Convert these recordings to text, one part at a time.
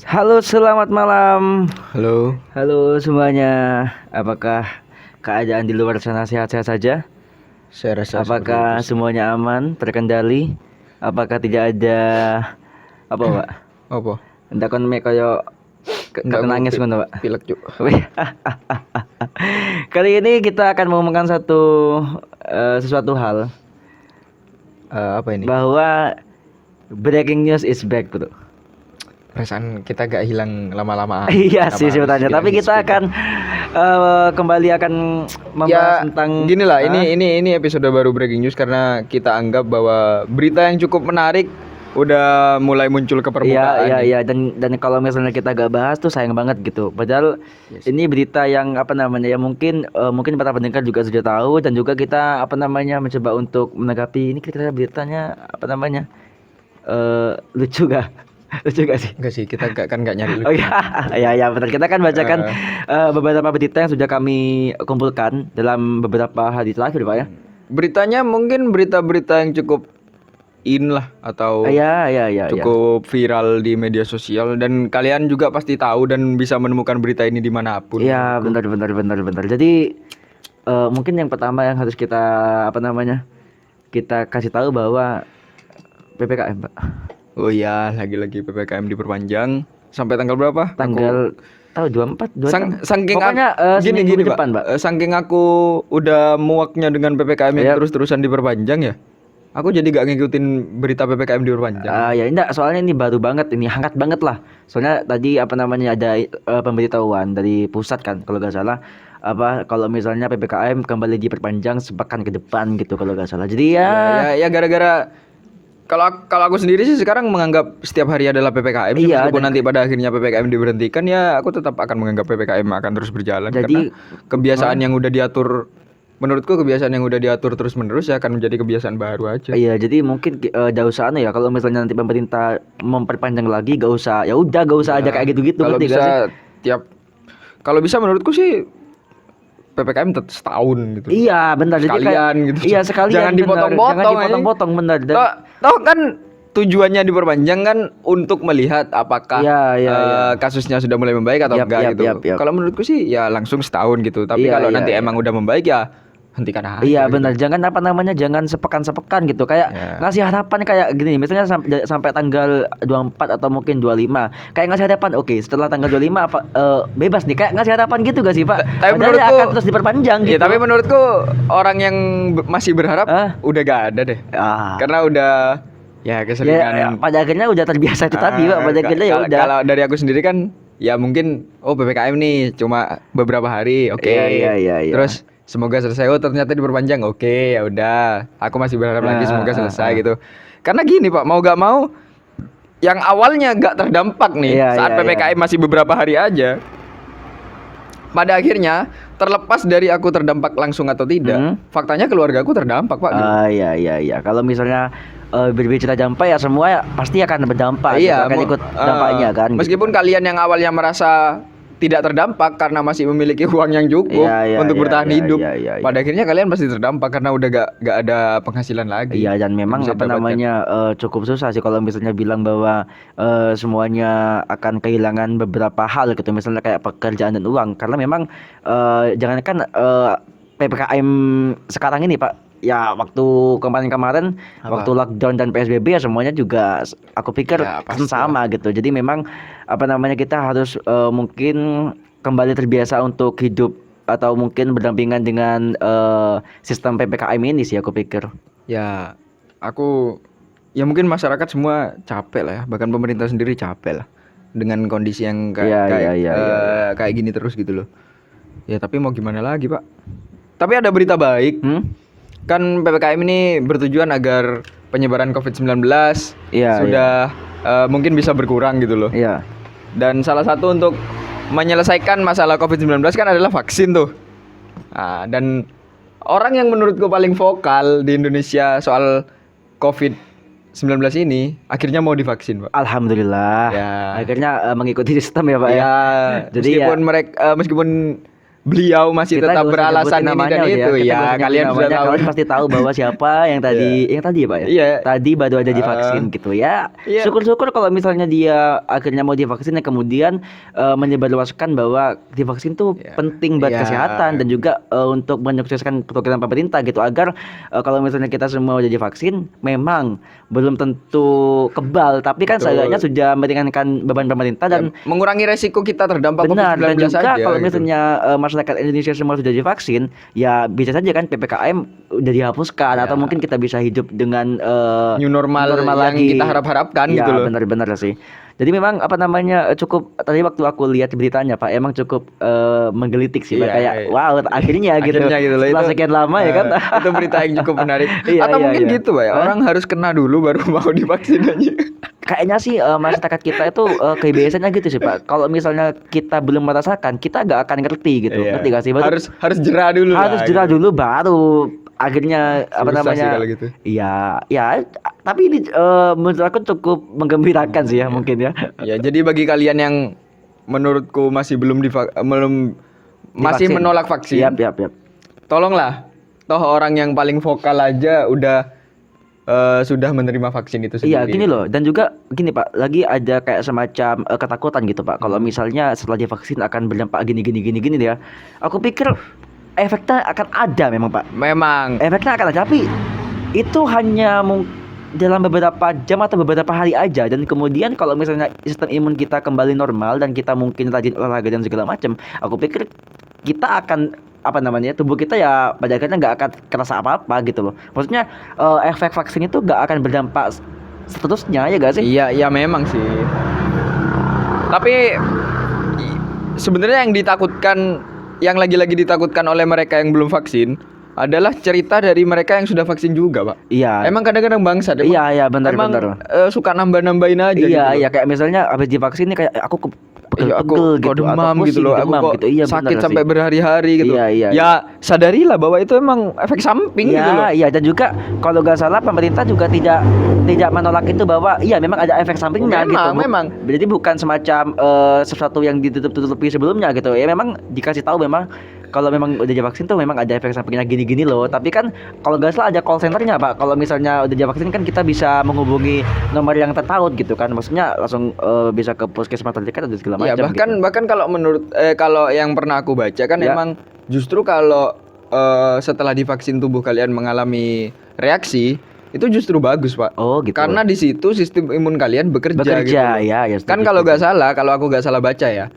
Halo, selamat malam. Halo, Halo semuanya. Apakah keadaan di luar sana sehat-sehat saja? saya rasa seperti itu Apakah sih. semuanya aman, terkendali? Apakah tidak ada apa, Pak? Apa? Ndak kon mek koyo Enggak, kakek aku nangis ngono, Pak. pilek cuk. Wih. Kali ini kita akan mengumumkan sesuatu hal Apa ini? bahwa breaking news is back, Bro. Perasaan kita gak hilang lama-lama. Iya sih Lama sebenarnya, hilang tapi kita speed. akan kembali akan membahas Ya, tentang gini lah. Hah? Ini episode baru breaking news karena kita anggap bahwa berita yang cukup menarik udah mulai muncul ke permukaan. Iya nih. iya dan kalau misalnya kita gak bahas tuh sayang banget gitu. Padahal Yes. ini berita yang apa namanya ya mungkin para pendengar juga sudah tahu dan juga kita apa namanya mencoba untuk menanggapi ini kira-kira beritanya apa namanya lucu gak? Lucu gak sih? Enggak sih, kita kan gak nyari lucu. Oh iya, iya iya benar. Kita kan bacakan beberapa berita yang sudah kami kumpulkan dalam beberapa hari terakhir, Pak ya. Beritanya mungkin berita-berita yang cukup in lah atau Iya iya iya. cukup viral di media sosial dan kalian juga pasti tahu dan bisa menemukan berita ini dimanapun. Iya benar. Jadi mungkin yang pertama yang harus kita apa namanya kita kasih tahu bahwa PPKM, Pak. Oh iya, lagi-lagi PPKM diperpanjang sampai tanggal berapa? Tanggal tahu 24 Saking pokoknya gini seminggu Pak. depan, Pak. Saking aku udah muaknya dengan PPKM yang Iya. terus-terusan diperpanjang ya. Aku jadi gak ngikutin berita PPKM diperpanjang. Ya enggak, soalnya ini baru banget, ini hangat banget lah. Soalnya tadi apa namanya ada pemberitahuan dari pusat kan kalau nggak salah apa kalau misalnya PPKM kembali diperpanjang sepekan ke depan gitu kalau nggak salah. Jadi Ya gara-gara kalau aku sendiri sih sekarang menganggap setiap hari adalah PPKM. Iya, Meskipun dan- nanti pada akhirnya PPKM diberhentikan ya aku tetap akan menganggap PPKM akan terus berjalan. Jadi, karena kebiasaan yang udah diatur, menurutku kebiasaan yang udah diatur terus menerus ya akan menjadi kebiasaan baru aja. iya, jadi mungkin gak usah ya kalau misalnya nanti pemerintah memperpanjang lagi gak usah. Ya udah gak usah aja kayak gitu-gitu Kalau ngerti gak sih? bisa kalau bisa menurutku sih PPKM tetap setahun gitu. Iya, benar. Jadi Sekalian gitu. Iya, sekalian. Jangan benar. dipotong-potong. Jangan dipotong-potong, benar. Dan Toh kan tujuannya diperpanjang kan untuk melihat apakah Iya. kasusnya sudah mulai membaik atau enggak gitu. Yap. Kalau menurutku sih ya langsung setahun gitu. Tapi Iya, kalau iya, nanti iya. emang udah membaik ya hentikan aja. Iya, gitu. benar. Jangan apa namanya? Jangan sepekan-sepekan gitu. Kayak Ya. ngasih harapan kayak gini. Misalnya sampai tanggal 24 atau mungkin 25. Kayak ngasih harapan, oke, setelah tanggal 25 apa bebas nih. Kayak ngasih harapan gitu gak sih, Pak? Tapi Padahal menurutku akan terus diperpanjang Iya, gitu. tapi menurutku orang yang masih berharap Hah? udah gak ada deh. Ah. Karena udah ya keseringan. Ya, pada akhirnya udah terbiasa itu tadi, Pak. Pada akhirnya ya udah. Kalau dari aku sendiri kan ya mungkin PPKM nih cuma beberapa hari, oke. Iya. Terus semoga selesai. Oh ternyata diperpanjang, oke ya udah. Aku masih berharap lagi semoga selesai gitu. Karena gini Pak, mau gak mau yang awalnya gak terdampak nih Iya, saat iya, PPKM masih beberapa hari aja. Pada akhirnya terlepas dari aku terdampak langsung atau tidak, faktanya keluarga aku terdampak Pak. Gitu. Iya. Kalau misalnya berbicara dampak ya semua pasti akan berdampak. Gitu, akan ikut dampaknya kan. Gitu. Meskipun kalian yang awalnya merasa tidak terdampak karena masih memiliki uang yang cukup Iya, untuk bertahan hidup, iya. pada akhirnya kalian pasti terdampak karena udah gak ada penghasilan lagi. Iya dan memang Bisa apa didapatkan. namanya cukup susah sih kalau misalnya bilang bahwa semuanya akan kehilangan beberapa hal gitu misalnya kayak pekerjaan dan uang karena memang jangankan PPKM sekarang ini Pak ya waktu kemarin Apa? waktu lockdown dan PSBB ya semuanya juga aku pikir Ya, kan pasti sama gitu jadi memang apa namanya kita harus mungkin kembali terbiasa untuk hidup atau mungkin berdampingan dengan sistem PPKM ini sih aku pikir. Ya, ya mungkin masyarakat semua capek lah ya, bahkan pemerintah sendiri capek lah dengan kondisi yang kayak gini terus gitu loh. Ya tapi mau gimana lagi Pak? Tapi ada berita baik. Kan PPKM ini bertujuan agar penyebaran COVID-19 sudah mungkin bisa berkurang gitu loh. Iya. Dan salah satu untuk menyelesaikan masalah COVID-19 kan adalah vaksin tuh. Nah, dan orang yang menurutku paling vokal di Indonesia soal COVID-19 ini akhirnya mau divaksin, Pak. Alhamdulillah. Ya. Akhirnya mengikuti sistem ya, Pak ya. Ya, Jadi meskipun beliau masih Kita tetap nggak usah beralasan nyebutin ini namanya dan udah itu Kita nggak ya usah nyebutin kalian sudah namanya, tahu. kalian pasti tahu bahwa siapa yang tadi yang tadi ya Pak ya. Iya. Tadi baru aja Eh, divaksin gitu ya. iya. Syukur-syukur kalau misalnya dia akhirnya mau divaksin dan kemudian menyebarluaskan bahwa divaksin tuh Iya. penting buat Iya. kesehatan dan juga untuk menyukseskan program pemerintah gitu agar kalau misalnya kita semua udah divaksin memang belum tentu kebal tapi kan Betul. seenggaknya sudah meringankan beban pemerintah dan Ya, mengurangi resiko kita terdampak benar, dan COVID-19 juga aja kalau gitu. misalnya masyarakat Indonesia semua sudah divaksin, ya bisa saja kan PPKM udah dihapuskan Ya. atau mungkin kita bisa hidup dengan New normal yang lagi. kita harap-harapkan Ya, gitu loh. benar-benar sih. Jadi memang apa namanya cukup tadi waktu aku lihat beritanya Pak, emang cukup menggelitik sih Pak. Iya, Kayak iya. wow akhirnya gitu. Akhirnya gitu loh, Setelah itu, sekian lama ya kan. itu berita yang cukup menarik. Iya, Atau iya, mungkin iya. gitu Pak ya, Hah? orang harus kena dulu baru mau divaksin aja. Kayaknya sih masyarakat kita itu kebiasaannya gitu sih Pak. Kalau misalnya kita belum merasakan, kita nggak akan ngerti gitu. Iya. Ngerti gak sih? Harus jera dulu Harus lah, jera gitu. dulu baru akhirnya apa Susah sih namanya? kalau gitu. Iya, ya. Tapi ini menurut aku cukup menggembirakan sih ya mungkin ya. Ya, jadi bagi kalian yang menurutku masih masih Divaksin. menolak vaksin, Yap. tolonglah. Toh orang yang paling vokal aja sudah menerima vaksin itu sendiri. Iya, gini loh. Dan juga gini Pak, lagi ada kayak semacam ketakutan gitu Pak. Kalau misalnya setelah divaksin akan berdampak gini ya. Aku pikir efeknya akan ada memang Pak. Memang. Efeknya akan ada, tapi itu hanya dalam beberapa jam atau beberapa hari aja, dan kemudian kalau misalnya sistem imun kita kembali normal dan kita mungkin rajin olahraga dan segala macam, aku pikir kita akan apa namanya tubuh kita ya pada akhirnya nggak akan kerasa apa-apa gitu loh. Maksudnya efek vaksin itu nggak akan berdampak seterusnya ya gak sih? Iya memang sih. Tapi sebenarnya yang lagi-lagi ditakutkan oleh mereka yang belum vaksin adalah cerita dari mereka yang sudah vaksin juga, Pak. Iya. Emang kadang-kadang bangsat. Iya benar. Suka nambah-nambahin aja gitu loh. Iya kayak misalnya habis divaksin nih kayak aku Aku gitu, demam atau gitu pusing, loh, demam aku kok gitu. Iya, sakit benar sampai sih. berhari-hari gitu. Iya. Ya sadarilah bahwa itu emang efek samping gitu loh. Iya, dan juga kalau nggak salah pemerintah juga tidak menolak itu bahwa iya memang ada efek sampingnya gitu. Memang. Jadi bukan semacam sesuatu yang ditutup-tutupi sebelumnya gitu. Ya memang dikasih tahu memang kalau memang udah divaksin tuh memang ada efek sampingnya gini-gini loh. Tapi kan kalau nggak salah ada call centernya Pak. Kalau misalnya udah divaksin kan kita bisa menghubungi nomor yang terpaut gitu kan. Maksudnya langsung bisa ke puskesmas terdekat atau segala Ya macam. bahkan kalau kalau yang pernah aku baca kan Ya. emang justru kalau setelah divaksin tubuh kalian mengalami reaksi itu justru bagus Pak. Oh gitu. Karena di situ sistem imun kalian bekerja gitu. ya. Kan kalau aku nggak salah baca ya,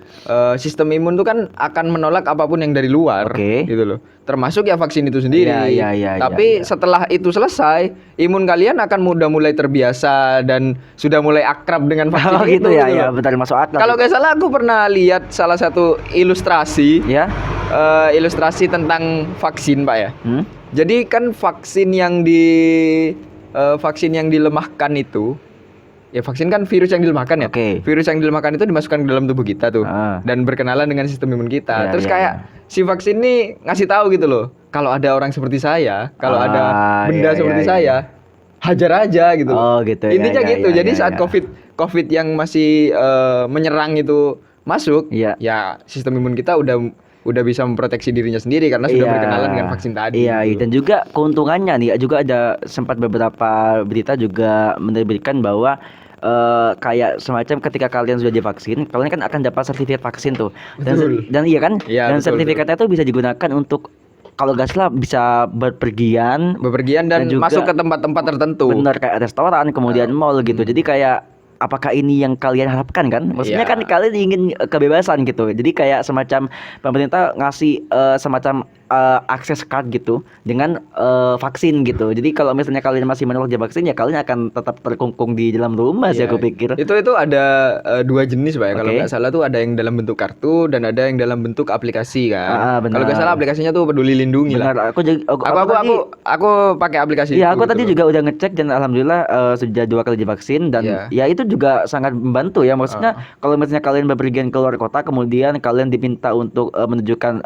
sistem imun tuh kan akan menolak apapun yang dari luar, Oke. gitu loh. Termasuk ya vaksin itu sendiri. Iya, Tapi iya. setelah itu selesai, imun kalian akan mulai terbiasa dan sudah mulai akrab dengan vaksin Oh itu. gitu ya, gitu ya loh. benar masuk akal. Kalau nggak salah aku pernah lihat salah satu ilustrasi, ya. ilustrasi tentang vaksin Pak ya. Jadi kan vaksin yang dilemahkan itu, ya vaksin kan virus yang dilemahkan ya. Oke. Virus yang dilemahkan itu dimasukkan ke dalam tubuh kita tuh, dan berkenalan dengan sistem imun kita. Ya, Terus ya, kayak si vaksin ini ngasih tahu gitu loh, kalau ada orang seperti saya, kalau ada benda seperti saya, hajar aja gitu loh. Oh gitu. Intinya gitu. Jadi saat ya. COVID yang masih menyerang itu masuk, Iya. ya sistem imun kita udah bisa memproteksi dirinya sendiri karena sudah berkenalan dengan vaksin tadi. Iya, gitu. dan juga keuntungannya nih juga ada sempat beberapa berita juga menerbitkan bahwa kayak semacam ketika kalian sudah divaksin, kalian kan akan dapat sertifikat vaksin tuh. Dan iya kan? Iya, dan betul. sertifikatnya tuh bisa digunakan untuk kalau nggak salah bisa bepergian dan juga masuk ke tempat-tempat tertentu. benar kayak restoran, kemudian mall gitu. Jadi kayak apakah ini yang kalian harapkan kan? Maksudnya Iya. kan kalian ingin kebebasan gitu. Jadi kayak semacam pemerintah ngasih semacam akses card gitu dengan vaksin gitu. Jadi kalau misalnya kalian masih menolak divaksin ya kalian akan tetap terkungkung di dalam rumah sih Iya. aku pikir. Itu ada dua jenis Pak ya. Kalau Oke. nggak salah tuh ada yang dalam bentuk kartu dan ada yang dalam bentuk aplikasi kan. Benar. Kalau nggak salah aplikasinya tuh Peduli Lindungi lah. Benar, Aku pakai aplikasi Iya, itu aku tadi gitu loh. juga udah ngecek dan alhamdulillah sudah 2 kali divaksin dan Iya. ya itu juga sangat membantu ya. Maksudnya kalau misalnya kalian bepergian keluar kota kemudian kalian diminta untuk menunjukkan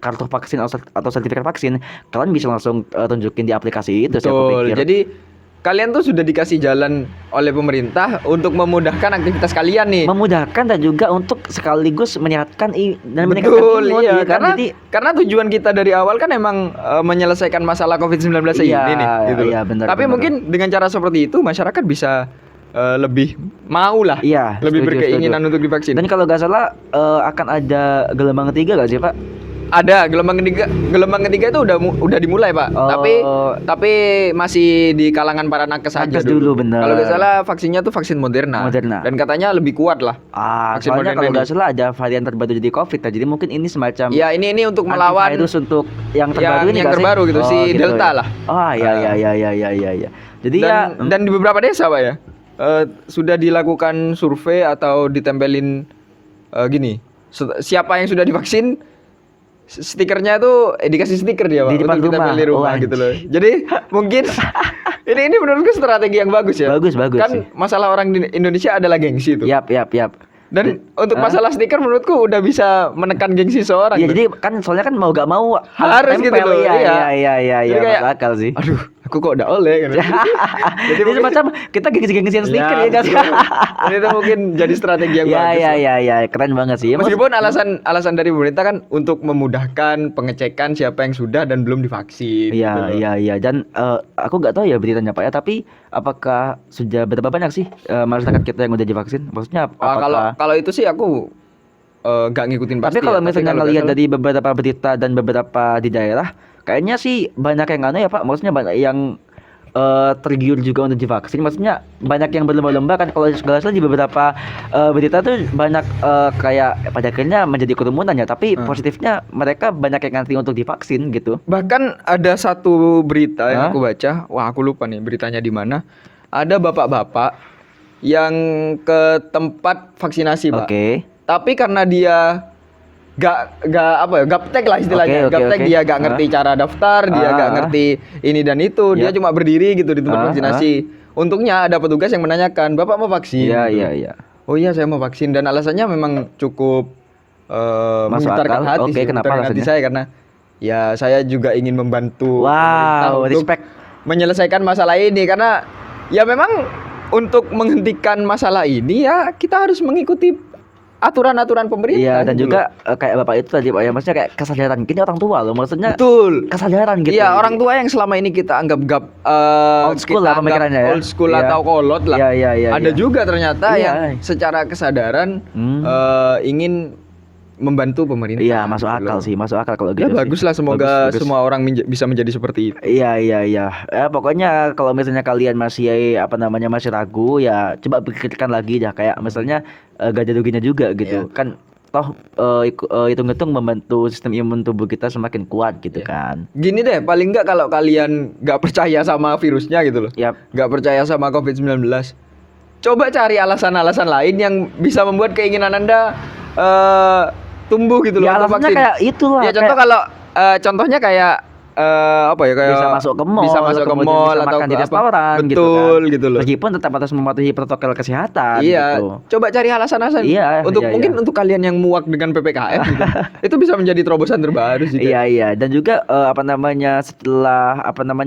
kartu vaksin atau sertifikat vaksin, kalian bisa langsung tunjukin di aplikasi itu sih aku Betul. pikir. Jadi kalian tuh sudah dikasih jalan oleh pemerintah untuk memudahkan aktivitas kalian nih. Memudahkan dan juga untuk sekaligus menyehatkan dan meningkatkan Betul, imun, iya. ya kan? Karena tujuan kita dari awal kan emang menyelesaikan masalah COVID-19 Iya, ini nih, gitu loh. iya, benar, Tapi benar. mungkin dengan cara seperti itu masyarakat bisa lebih mau lah, Iya, lebih setuju, berkeinginan setuju. untuk divaksin. Dan kalau nggak salah akan ada gelombang ketiga nggak sih, Pak? Ada gelombang ketiga itu udah dimulai, Pak. Oh. Tapi masih di kalangan para nakes saja Nakes dulu, benar. Kalau nggak salah vaksinnya tuh vaksin Moderna. Dan katanya lebih kuat lah. Soalnya Moderna kalau ini. nggak salah ada varian terbaru jadi COVID, jadi mungkin ini semacam Ya, ini untuk melawan antivirus untuk yang terbaru ini yang nggak sih? terbaru gitu, si gitu Delta ya. lah. Oh iya. Jadi Dan di beberapa desa, Pak ya, sudah dilakukan survei atau ditempelin gini. Siapa yang sudah divaksin, stikernya tuh dikasih stiker dia, Pak, di depan untuk ditempel di rumah gitu loh. Jadi mungkin ini menurutku strategi yang bagus ya. Bagus Kan sih. masalah orang di Indonesia adalah gengsi tuh. Yap. Dan untuk masalah stiker menurutku udah bisa menekan gengsi seorang. Iya, tuh. jadi kan soalnya kan mau gak mau Harus gitu tempel. loh. Iya, Jadi kayak, masuk akal sih. Aduh, aku kok udah oleh gitu. Jadi semacam kita gengsi-gengsian stiker ya guys. Jadi itu mungkin jadi strategi yang bagus. Iya, keren banget sih. Meskipun alasan dari pemerintah kan untuk memudahkan pengecekan siapa yang sudah dan belum divaksin. Iya. Dan aku nggak tahu ya beritanya Pak ya, tapi apakah sudah berapa banyak sih masyarakat kita yang udah divaksin? Maksudnya apakah Kalau itu sih aku nggak ngikutin pasti. Tapi kalau ya. misalnya Kalau ngelihat nggak dari beberapa berita dan beberapa di daerah, kayaknya sih banyak yang ya Pak. Maksudnya banyak yang tergiur juga untuk divaksin. Maksudnya banyak yang berlomba-lomba kan. Kalau segala salah di beberapa berita tuh banyak kayak pada akhirnya menjadi kerumunan ya. Tapi positifnya mereka banyak yang ngantri untuk divaksin gitu. Bahkan ada satu berita yang aku baca, wah aku lupa nih beritanya di mana. Ada bapak-bapak yang ke tempat vaksinasi, Pak. Oke. Tapi karena dia gaptek lah istilahnya. Gaptek, dia gak ngerti cara daftar, dia gak ngerti ini dan itu, dia cuma berdiri gitu di tempat vaksinasi. Untungnya ada petugas yang menanyakan, "Bapak mau vaksin?" Iya. Oh iya, saya mau vaksin, dan alasannya memang cukup Masuk menggetarkan akal. hati Oke, sih, kenapa menggetarkan hati alasannya? saya karena ya saya juga ingin membantu pemerintah Wow, untuk respect. menyelesaikan masalah ini, karena ya memang untuk menghentikan masalah ini ya kita harus mengikuti aturan-aturan pemerintah. Iya, dan gitu juga kayak Bapak itu tadi Pak ya, maksudnya kayak kesadaran gini orang tua loh, maksudnya Betul. kesadaran gitu. Iya, orang tua yang selama ini kita anggap Old school lah pemikirannya ya. Old school Iya. atau kolot lah. Iya. Ada juga ternyata Iya. yang secara kesadaran ingin membantu pemerintah. Iya, masuk gitu akal loh. sih, masuk akal kalau Ya gitu sih. bagus lah, semoga Bagus. semua orang bisa menjadi seperti itu. Iya. Ya pokoknya kalau misalnya kalian masih masih ragu ya coba pikirkan lagi dah, kayak misalnya gak ada ruginya juga gitu. Iya. Kan toh hitung-hitung membantu sistem imun tubuh kita semakin kuat gitu kan. Gini deh, paling nggak kalau kalian nggak percaya sama virusnya gitu loh, Yap. nggak percaya sama COVID-19, coba cari alasan-alasan lain yang bisa membuat keinginan Anda tumbuh gitu loh. Ya untuk alasannya vaksin. kayak itulah. Ya contoh kalau contohnya kayak kayak bisa masuk ke mall, bisa masuk ke kemudian mall bisa atau makan di apa. restoran Betul gitu loh. Meskipun tetap harus mematuhi protokol kesehatan Iya, gitu. coba cari alasan-alasan. Iya, untuk iya, mungkin iya. untuk kalian yang muak dengan PPKM gitu, itu bisa menjadi terobosan terbaru sih. Iya, dan juga setelah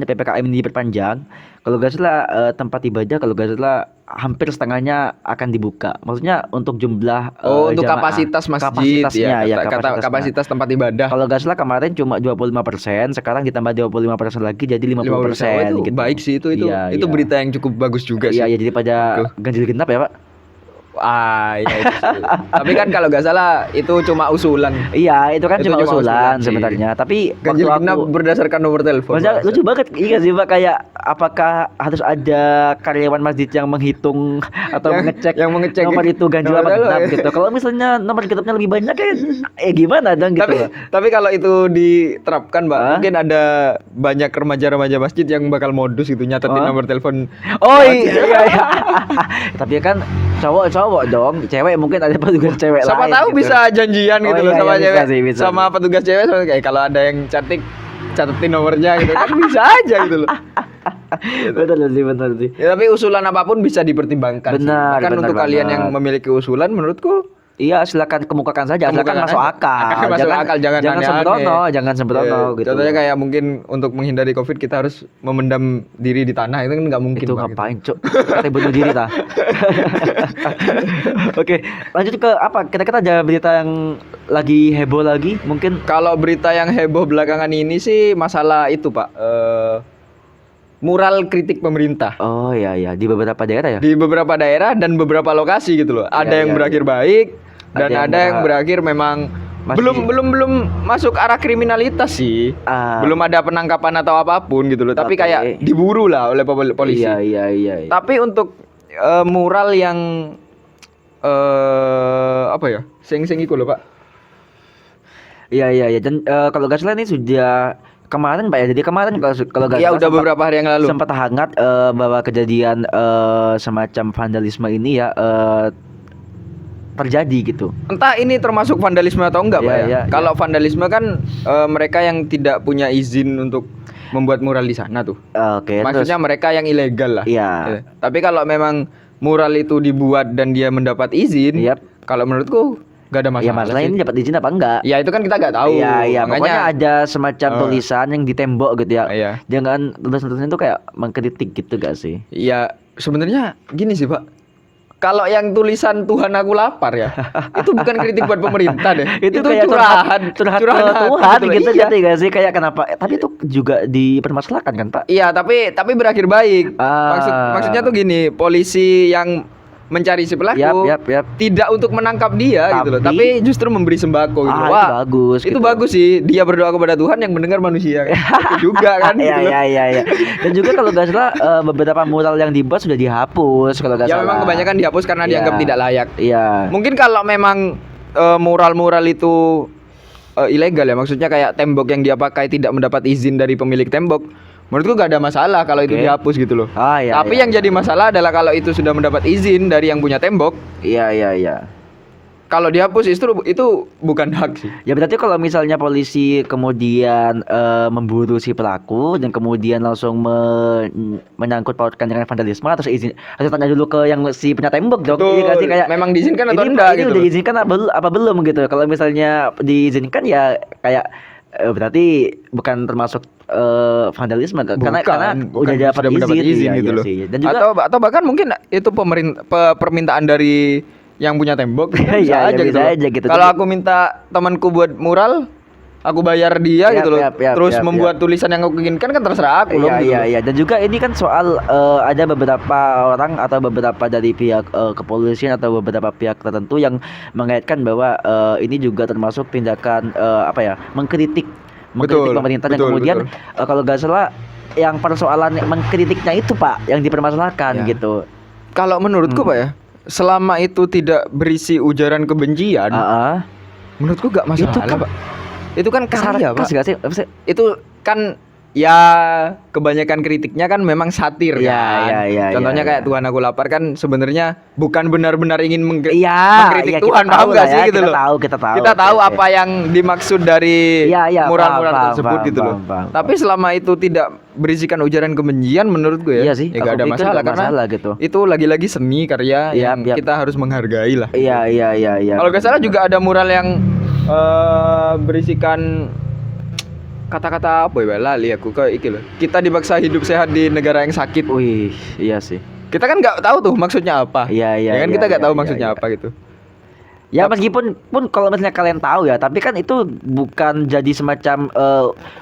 PPKM ini diperpanjang, kalau gak salah tempat ibadah kalau gak salah hampir setengahnya akan dibuka. Maksudnya untuk jumlah untuk jamaah. kapasitas masjid Kapasitasnya, ya, kapasitasnya. kapasitas tempat ibadah. Kalau gak salah kemarin cuma 25%, sekarang ditambah 25% lagi jadi 50%. 50%. Itu gitu. baik sih itu Iya. berita yang cukup bagus juga sih. Iya, jadi pada ganjil genap ya, Pak. Iya itu sih. Tapi kan kalau nggak salah itu cuma usulan. Iya, itu kan Itu cuma cuma usulan sih. sebenarnya. Tapi Ganjil waktu genap berdasarkan nomor telepon. maksudnya Mas. lucu banget iya sih Pak, kayak apakah harus ada karyawan masjid yang menghitung atau Yang mengecek nomor itu ganjil nomor apa telepon. genap gitu. Kalau misalnya nomor genapnya lebih banyak gimana dong gitu. Tapi kalau itu diterapkan, Mbak, Hah? mungkin ada banyak remaja-remaja masjid yang bakal modus gitu nyatetin Oh. nomor telepon. Oh iya. Tapi kan cowok dong, cewek mungkin ada petugas cewek lain. Siapa tahu gitu. bisa janjian gitu Oh, loh iya, sama iya, bisa cewek. sih, bisa sama sih. petugas cewek kayak kalau ada yang cantik catetin nomornya gitu kan bisa aja gitu loh. Betul sih. Ya, tapi usulan apapun bisa dipertimbangkan. Benar, Kan benar untuk kalian banget. yang memiliki usulan menurutku Iya, silakan kemukakan saja, asalkan Kemukakan masuk aja. akal. Akan masuk akal, jangan aneh-aneh. Sembrono gitu. Contohnya kayak mungkin untuk menghindari COVID kita harus memendam diri di tanah, itu kan nggak mungkin. Itu Pak, ngapain, Cuk? Katanya bunuh diri ta. Oke, lanjut ke apa? Kita ada berita yang lagi heboh lagi, mungkin. Kalau berita yang heboh belakangan ini sih masalah itu, Pak. Mural kritik pemerintah. Oh iya iya, di beberapa daerah ya. Di beberapa daerah dan beberapa lokasi gitu loh. Ada yang iya, berakhir baik dan Ada yang ada yang berakhir memang masih- belum masuk arah kriminalitas sih. Belum ada penangkapan atau apapun gitu loh. Tapi kayak diburu lah oleh polisi. Iya. Tapi untuk mural yang apa ya? Sing iku loh, Pak. Iya. Dan kalau gak salah ini sudah kemarin Pak ya. Jadi kemarin kalau gak Iya, salah udah beberapa hari yang lalu. sempat hangat bahwa kejadian semacam vandalisme ini ya terjadi gitu. Entah ini termasuk vandalisme atau enggak, Pak ya. Iya. Kalau vandalisme kan mereka yang tidak punya izin untuk membuat mural di sana tuh. Oke, Maksudnya mereka yang ilegal lah. Iya. Tapi kalau memang mural itu dibuat dan dia mendapat izin, Yap. kalau menurutku gak ada masalah. Ya masalah sih. ini dapat izin apa enggak? Ya itu kan kita gak tahu. Iya, Makanya pokoknya ada semacam tulisan yang di tembok gitu ya. Iya. Jangan tulisan-tulisan itu kayak mengkritik gitu gak sih? ya sebenarnya gini sih, Pak. Kalau yang tulisan Tuhan aku lapar ya, itu bukan kritik buat pemerintah deh. Itu curahan kayak curhat ke Tuhan hati gitu, Iya. jadi gak sih kayak kenapa? Tapi itu juga dipermasalahkan kan Pak? Iya, tapi berakhir baik. Maksudnya tuh gini, polisi yang mencari si pelaku Yap. tidak untuk menangkap dia gitu loh, tapi justru memberi sembako gitu. Itu Wah, bagus. itu gitu. bagus sih. Dia berdoa kepada Tuhan yang mendengar manusia. Itu juga kan. gitu loh. Iya. Dan juga kalau nggak salah beberapa mural yang dibuat sudah dihapus kalau nggak Ya salah. memang kebanyakan dihapus karena Iya. dianggap tidak layak. Iya. Mungkin kalau memang mural-mural itu ilegal ya, maksudnya kayak tembok yang dia pakai tidak mendapat izin dari pemilik tembok, menurutku gak ada masalah kalau itu Oke. dihapus gitu loh. Iya. Tapi yang jadi masalah adalah kalau itu sudah mendapat izin dari yang punya tembok, Iya. kalau dihapus itu bukan hak sih. Ya berarti kalau misalnya polisi kemudian memburu si pelaku dan kemudian langsung menyangkut pautkan dengan vandalisme, harus tanya dulu ke yang si punya tembok dong. Betul. Iya nggak sih? Kayak Memang diizinkan atau ini, enggak ini gitu udah loh. diizinkan apa belum gitu. Kalau misalnya diizinkan ya kayak berarti bukan termasuk vandalisme karena udah dapat sudah mendapat izin Iya, gitu iya loh. sih. Dan juga Atau bahkan mungkin itu permintaan dari yang punya tembok. Iya, bisa bisa loh. aja gitu. Kalau aku minta temanku buat mural, aku bayar dia Yap, gitu loh. yap, Terus yap. membuat tulisan yang aku inginkan kan terserah aku loh. Gitu loh. Iya. Dan juga ini kan soal ada beberapa orang atau beberapa dari pihak kepolisian atau beberapa pihak tertentu yang mengaitkan bahwa ini juga termasuk tindakan mengkritik Betul, pemerintah dan betul, kemudian kalau nggak salah yang persoalan mengkritiknya itu Pak yang dipermasalahkan Ya. gitu. Kalau menurutku Pak ya, selama itu tidak berisi ujaran kebencian, menurutku gak masalah Itu kan Pak. Itu kan karya Pak. Sarkas nggak sih? Apa sih? Itu kan ya kebanyakan kritiknya kan memang satir Iya, kan. iya, Contohnya iya. kayak Tuhan aku lapar kan sebenarnya bukan benar-benar ingin Iya, mengkritik kita Tuhan, tahu paham lah nggak ya, sih gitu kita loh. tahu. Kita tahu Oke. apa yang dimaksud dari Iya, mural-mural paham, tersebut paham, gitu loh. paham. Tapi selama itu tidak berisikan ujaran kebencian menurut gue ya, Iya sih, ya aku gak ada pikir masalah nggak karena masalah gitu. itu lagi-lagi seni karya yang Yap. kita harus menghargai lah. Iya. Kalau gak salah juga ada mural yang berisikan kata-kata apa ya, lali aku kayak iki loh. Kita dipaksa hidup sehat di negara yang sakit. Wih, iya sih. Kita kan nggak tahu tuh maksudnya apa. Iya, Ya kan iya, kita nggak iya, tahu iya, maksudnya iya. apa gitu. Ya meskipun kalau misalnya kalian tahu ya, tapi kan itu bukan jadi semacam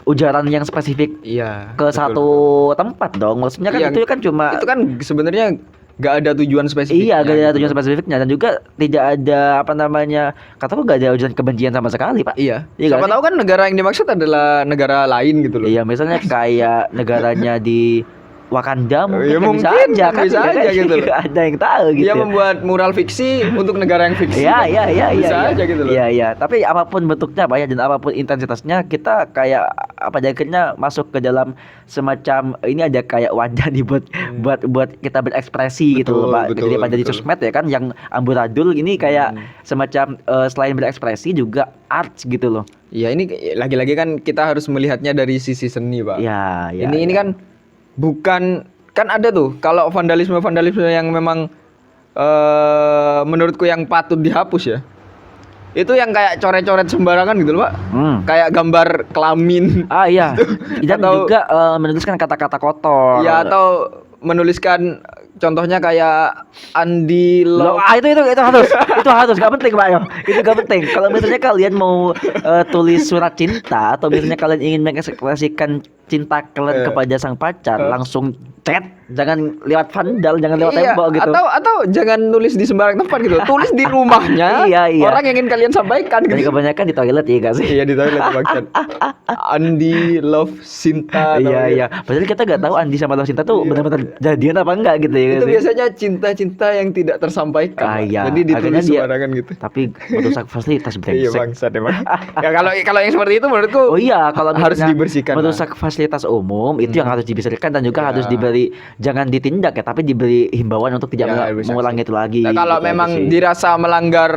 ujaran yang spesifik Iya. ke betul. satu tempat dong. Maksudnya kan Iya, itu kan cuma Itu kan sebenarnya nggak ada tujuan spesifik. iya gak ada tujuan spesifiknya dan juga tidak ada kataku gak ada ujaran kebencian sama sekali Pak. Iya. Iya Siapa nggak sih? tahu kan negara yang dimaksud adalah negara lain gitu loh. Iya misalnya kayak negaranya di Wakanda mungkin, Ya, kan mungkin, bisa aja kan, bisa ya aja kan? gitu loh. Ada yang tahu gitu. Dia membuat mural fiksi untuk negara yang fiksi. Iya. Bisa aja gitu loh. Iya. Tapi apapun bentuknya Pak ya dan apapun intensitasnya kita kayak akhirnya masuk ke dalam semacam ini ada kayak wadah nih buat kita berekspresi gitu loh Pak. Betul, Daripada di betul. sosmed ya kan yang amburadul ini kayak semacam selain berekspresi juga arts gitu loh. Iya, ini lagi-lagi kan kita harus melihatnya dari sisi seni, Pak. Iya. Ini kan bukan kan ada tuh kalau vandalisme yang memang menurutku yang patut dihapus ya. Itu yang kayak coret-coret sembarangan gitu loh, Pak. Kayak gambar kelamin. Ah iya. Dan Atau- juga menuliskan kata-kata kotor. Ya atau menuliskan contohnya kayak Andi Loh, Love. itu harus itu harus gak penting Pak yo. Itu gak penting. Kalau misalnya kalian mau tulis surat cinta atau misalnya kalian ingin mengekspresikan cinta kalian kepada sang pacar, langsung chat, jangan lewat vandal, jangan lewat Iya, tembok gitu. atau jangan nulis di sembarang tempat gitu. Tulis di rumahnya. Iya. Orang yang ingin kalian sampaikan Dan gitu. kebanyakan di toilet ya gak sih? Iya di toilet maksud. Andi Love Sinta. Iya. Padahal kita gak tahu Andi sama Sinta tuh benar-benar jadian apa enggak gitu ya. Itu sih? biasanya cinta-cinta yang tidak tersampaikan. Ah, Pak. iya. Jadi ditulis Akhirnya dia- sembarangan gitu. Tapi merusak fasilitas Iya brengsek. bangsat emang. Ya kalau yang seperti itu menurutku Oh iya, kalau harus misalnya dibersihkan. merusak fasilitas umum itu yang harus dibersihkan dan juga Ya. harus diberi, jangan ditindak ya, tapi diberi himbauan untuk tidak Ya, bisa mengulangi sih. itu lagi. Nah, kalau Gitu aja memang sih. dirasa melanggar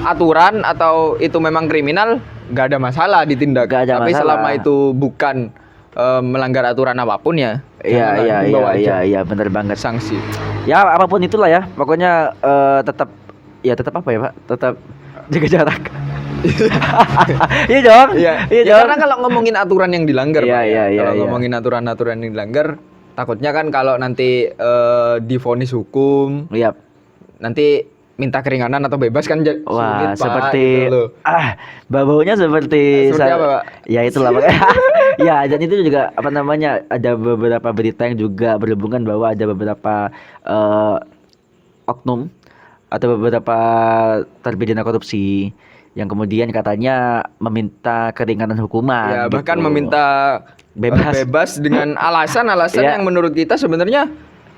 aturan atau itu memang kriminal, nggak ada masalah ditindak. Nggak ada Tapi masalah. selama itu bukan melanggar aturan apapun ya. janganlah, Iya, himbau aja. benar banget. Sanksi. Ya apapun itulah ya, pokoknya tetap apa ya Pak? Tetap jaga jarak. Iya dong. Iya. Iya Ya, dong. karena kalau ngomongin aturan yang dilanggar, Iya, Pak, ya. iya, Kalau iya. ngomongin aturan-aturan yang dilanggar, takutnya kan kalau nanti divonis hukum, Iya. nanti minta keringanan atau bebas kan Wah, sulit, Pak, seperti gitu loh. bau-baunya seperti Seperti apa, Pak? Ya itulah Pak. Ya, dan itu juga apa namanya? Ada beberapa berita yang juga berhubungan bahwa ada beberapa oknum atau beberapa terpidana korupsi yang kemudian katanya meminta keringanan hukuman Ya, bahkan gitu. meminta Bebas. dengan alasan-alasan Ya. yang menurut kita sebenarnya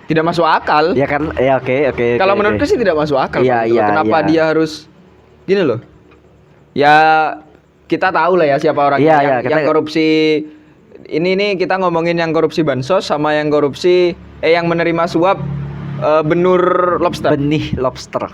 tidak masuk akal. Ya kan, ya oke. Kalau oke. menurutku sih tidak masuk akal. Iya, Pak, gitu loh. iya, Kenapa iya. dia harus gini loh? Ya kita tahu lah ya siapa orangnya Iya, yang, iya, kita- yang korupsi. Ini nih kita ngomongin yang korupsi bansos sama yang korupsi yang menerima suap benur lobster. Benih lobster.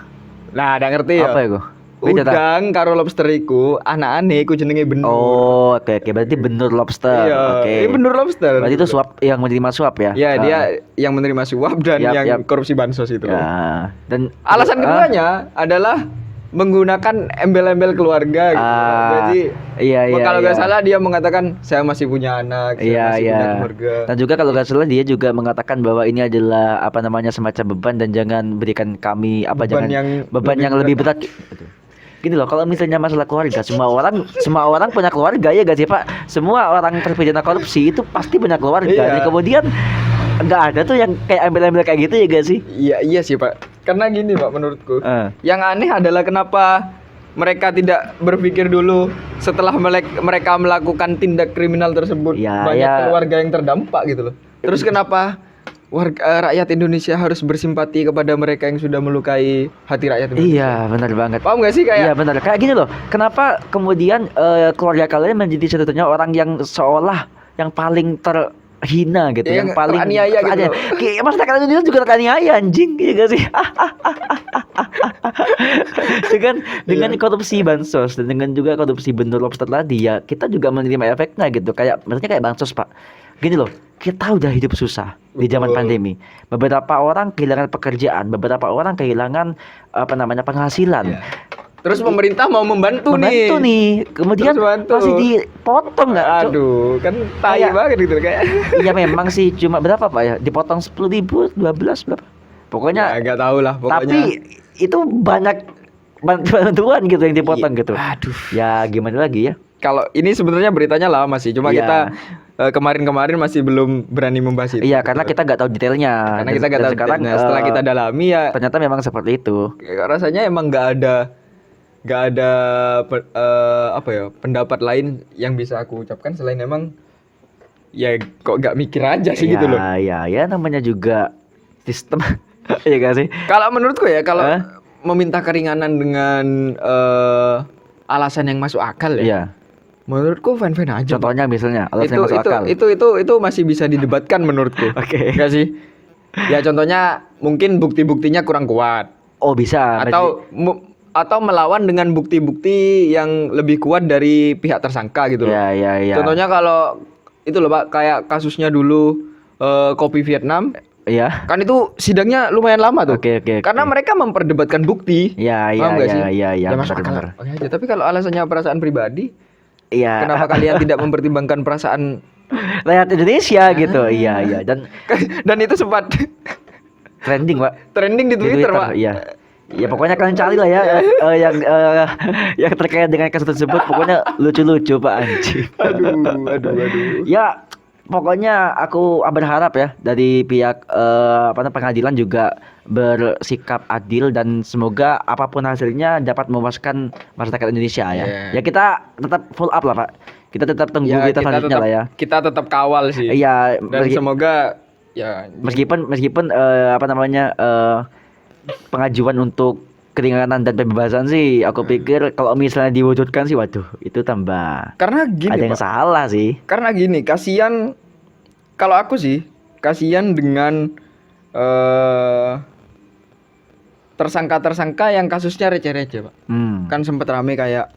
Nah, ada ngerti ya? Apa ya, Go? Beda ta? Udang karo lobster iku aneh-aneh iku jenenge benur. Oh, oke. Berarti benur lobster. Iya, Oke. ini benur lobster. Berarti itu suap yang menerima suap ya? Ya, Ah. dia yang menerima suap dan Yap, yang yap. korupsi bansos itu. Ya. Dan Alasan Ah, keduanya adalah menggunakan embel-embel keluarga gitu. Jadi iya, kalau nggak iya. salah dia mengatakan saya masih punya anak, saya Iya, masih iya. punya keluarga. Dan juga kalau nggak salah dia juga mengatakan bahwa ini adalah apa namanya semacam beban dan jangan berikan kami Beban yang beban yang lebih lebih berat. Betul. Gini loh, kalau misalnya masalah keluarga, semua orang punya keluarga ya gak sih Pak? Semua orang terpidana korupsi itu pasti punya keluarga. Iya. Dan kemudian nggak ada tuh yang kayak embel-embel kayak gitu ya gak sih? Iya sih Pak. Karena gini Pak menurutku. Eh. Yang aneh adalah kenapa mereka tidak berpikir dulu setelah mereka melakukan tindak kriminal tersebut Ya, banyak ya. keluarga yang terdampak gitu loh. Terus kenapa rakyat Indonesia harus bersimpati kepada mereka yang sudah melukai hati rakyat Indonesia? Iya, benar banget. Paham gak sih Iya kayak benar. Kayak gini loh. Kenapa kemudian keluarga kalian menjadi satu-satunya orang yang seolah yang paling terhina gitu, Ya, yang yang paling teraniaya gitu loh. Kayak masyarakat Indonesia juga teraniaya anjing, iya gak sih? dengan korupsi bansos dan dengan juga korupsi benur lobster tadi ya, kita juga menerima efeknya gitu. Kayak maksudnya kayak bansos, Pak. Gini loh, kita udah hidup susah di zaman Betul. pandemi. Beberapa orang kehilangan pekerjaan, beberapa orang kehilangan apa namanya penghasilan. Ya. Terus pemerintah mau membantu Nih. Kemudian Terus bantu. masih dipotong nggak? Cuk? Aduh, kan tai Kayak- banget gitu kayak. Iya memang sih cuma berapa Pak ya? Dipotong 10.000, 12 berapa? Pokoknya Ya, nggak tahu lah pokoknya. tapi itu banyak bantuan gitu yang dipotong Iya, gitu. aduh. Ya gimana lagi ya? Kalau ini sebenarnya beritanya lama sih, cuma Iya. kita kemarin-kemarin masih belum berani membahas itu. Iya karena kita nggak tahu detailnya. karena Dan- kita nggak dan tahu sekarang detailnya. Setelah kita dalami ya ternyata memang seperti itu. rasanya emang nggak ada apa ya pendapat lain yang bisa aku ucapkan selain emang ya kok nggak mikir aja sih gitu loh. Ya namanya juga sistem. Iya gak sih? Kalau menurutku ya kalau Hah? meminta keringanan dengan alasan yang masuk akal ya. Iya. Menurutku fine-fine aja. Contohnya misalnya alasan itu masuk akal. itu masih bisa didebatkan menurutku. Oke. Enggak sih? Ya contohnya mungkin bukti-buktinya kurang kuat Oh bisa. atau melawan dengan bukti-bukti yang lebih kuat dari pihak tersangka gitu loh. Iya. Contohnya kalau itu loh Pak kayak kasusnya dulu kopi Vietnam Iya. Kan itu sidangnya lumayan lama tuh. Oke. Karena mereka memperdebatkan bukti. Iya, Paham nggak sih? iya, Ya masuk akal. benar. Oke aja. Tapi kalau alasannya perasaan pribadi, Iya. kenapa kalian tidak mempertimbangkan perasaan Rakyat Indonesia gitu. Iya. Dan itu sempat trending, Pak. trending di Twitter, Pak. Iya. Ya pokoknya kalian cari lah ya yang terkait dengan kasus tersebut, pokoknya lucu-lucu Pak anjing. Aduh. Ya pokoknya aku berharap ya dari pihak pengadilan juga bersikap adil dan semoga apapun hasilnya dapat memuaskan masyarakat Indonesia ya. Yeah. Ya kita tetap full up lah Pak. Kita tetap tunggu Ya, kita selanjutnya lah ya. Kita tetap kawal sih. Iya. Dan semoga ya Meskipun pengajuan untuk keringanan dan pembebasan sih aku pikir kalau misalnya diwujudkan sih waduh itu tambah karena gini, ada yang Pak. salah sih. Karena gini, kasihan kalau aku sih, kasihan dengan tersangka-tersangka yang kasusnya receh-receh, Pak. Kan sempet rame kayak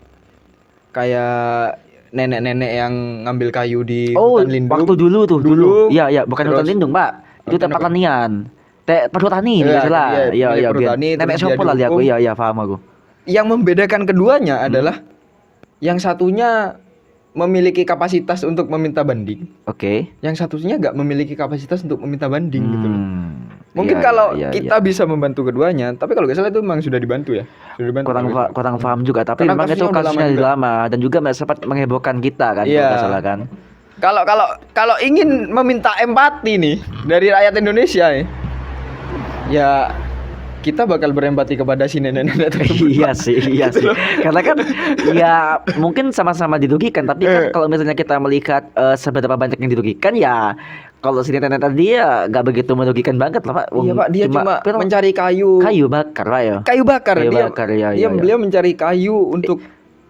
nenek-nenek yang ngambil kayu di hutan lindung. Waktu dulu tuh. Dulu. Iya, bukan Terus, hutan lindung, Pak. Itu hutan tempat apa? pertanian. Perhutani Iya, enggak salah. iya, Iya, perhutani, Nenek terus dia sopo lah aku. dihukum. Iya, paham aku. Yang membedakan keduanya adalah yang satunya memiliki kapasitas untuk meminta banding. Oke. Yang satunya nggak memiliki kapasitas untuk meminta banding gitu loh. Mungkin Iya, kalau iya. kita bisa membantu keduanya, tapi kalau nggak salah itu memang sudah dibantu ya. Sudah dibantu. Kurang paham juga, tapi Karena memang itu kasusnya udah kasusnya lama juga. lama dan juga sempat menghebohkan kita kan Iya. kalau nggak salah kan. Kalau ingin meminta empati nih dari rakyat Indonesia nih, ya kita bakal berempati kepada si nenek-nenek tersebut. Iya sih. Karena kan ya mungkin sama-sama dirugikan, tapi kan kalau misalnya kita melihat seberapa banyak yang dirugikan ya kalau si nenek tadi ya nggak begitu merugikan banget lah Pak. Iya Pak, dia cuma mencari kayu bakar Pak ya. Kayu bakar. Iya. Dia mencari kayu untuk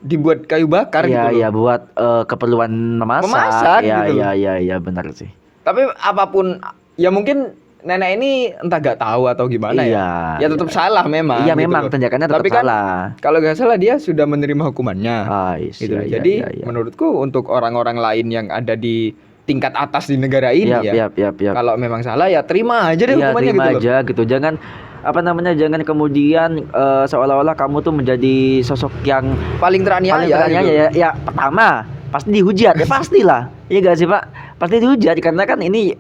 dibuat kayu bakar gitu loh. Iya, buat keperluan memasak. Iya, benar sih. Tapi apapun ya mungkin nenek ini entah gak tahu atau gimana ya. Ya tetap salah memang. Iya, gitu memang loh. tindakannya tetap Tapi kan, salah. kalau gak salah dia sudah menerima hukumannya. Gitu. Iya, Jadi iya. menurutku untuk orang-orang lain yang ada di tingkat atas di negara ini Iya. kalau memang salah ya terima aja deh Iya, hukumannya terima gitu loh. aja gitu. Jangan kemudian seolah-olah kamu tuh menjadi sosok yang Paling teraniaya gitu. ya pertama pasti dihujat ya pastilah. Iya gak sih Pak? Pasti dihujat karena kan ini